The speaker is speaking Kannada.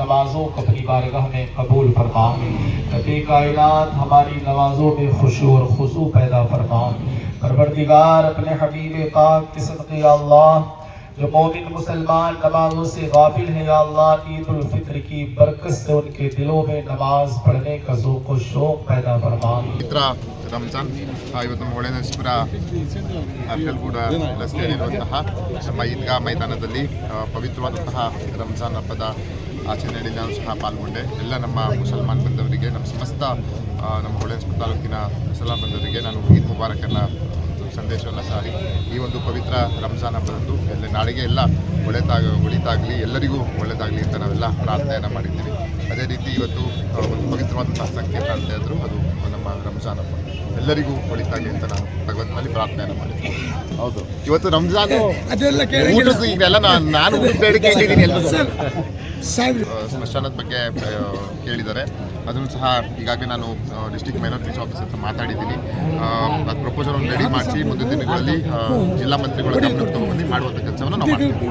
नमाजों को अपनी बारगाह में कबूल फरमा। नबी कायनात हमारी नमाजों में खुशू और खुशू पैदा फरमा। परवरदिगार अपने हबीब पाक के सदक़े या अल्लाह जो मोमिन मुसलमान नमाजों से गाफिल है या अल्लाह ईद उल फित्र की बरकत से उनके दिलों में नमाज पढ़ने का ज़ौक़ व शौक़ पैदा फरमा। ರಂಜಾನ್ ಇವತ್ತು ಹೊಳೆನರಸೀಪುರ ಅರ್ಕಲ್ಗೂಡ ರಸ್ತೆಯಲ್ಲಿರುವಂತಹ ನಮ್ಮ ಈದ್ಗಾ ಮೈದಾನದಲ್ಲಿ ಪವಿತ್ರವಾದಂತಹ ರಂಜಾನ್ ಹಬ್ಬದ ಆಚರಣೆಯಲ್ಲಿ ನಾನು ಸಹ ಪಾಲ್ಗೊಂಡೆ. ಎಲ್ಲ ನಮ್ಮ ಮುಸಲ್ಮಾನ್ ಬಂದವರಿಗೆ, ನಮ್ಮ ಸಮಸ್ತ ನಮ್ಮ ಹೊಳೆನರಸೀಪುರ ತಾಲೂಕಿನ ಮುಸಲ್ಮಾನ್ ಬಂದವರಿಗೆ ನಾನು ಈದ್ ಮುಬಾರಕನ್ನು ಸಂದೇಶವನ್ನು ಸಾರಿ ಈ ಒಂದು ಪವಿತ್ರ ರಂಜಾನ್ ಹಬ್ಬದಂದು ನಾಳೆಗೆ ಎಲ್ಲ ಒಳಿತಾಗಲಿ, ಎಲ್ಲರಿಗೂ ಒಳ್ಳೆಯದಾಗಲಿ ಅಂತ ನಾವೆಲ್ಲ ಪ್ರಾರ್ಥನೆಯನ್ನು ಮಾಡಿದ್ದೀವಿ. ಅದೇ ರೀತಿ ಇವತ್ತು ಒಂದು ಪವಿತ್ರವಾದಂತಹ ಸಂಕೇತ ಅಂತ ಹೇಳಿದ್ರು ಅದು ನಮ್ಮ ರಂಜಾನ್ ಹಬ್ಬ. ಎಲ್ಲರಿಗೂ ಒಳಿತಾಗಲಿ ಅಂತ ನಾನು ಭಗವಂತನಲ್ಲಿ ಪ್ರಾರ್ಥನೆಯನ್ನು ಮಾಡಿದ್ದೀನಿ. ಹೌದು, ಇವತ್ತು ರಂಜಾನ್ ಈಗೆಲ್ಲ ನಾನು ಬೇಡಿಕೆ ಇಟ್ಟಿದ್ದೀನಿ. ಎಲ್ಲರೂ ಸ್ಮಶಾನದ ಬಗ್ಗೆ ಕೇಳಿದ್ದಾರೆ. ಅದನ್ನು ಸಹ ಈಗಾಗಲೇ ನಾನು ಡಿಸ್ಟ್ರಿಕ್ಟ್ ಮೈನಾರಿಟೀಸ್ ಆಫೀಸ್ ಹತ್ರ ಮಾತಾಡಿದ್ದೀನಿ. ಅದು ಪ್ರಪೋಸಲ್ ಒಂದು ರೆಡಿ ಮಾಡಿಸಿ ಮುಂದಿನ ದಿನಗಳಲ್ಲಿ ಜಿಲ್ಲಾ ಮಂತ್ರಿಗಳ ಗಮನಕ್ಕೆ ತಗೊಂಡು ಮಾಡುವಂಥ ಕೆಲಸವನ್ನು ನಾವು ಮಾಡ್ತೀವಿ.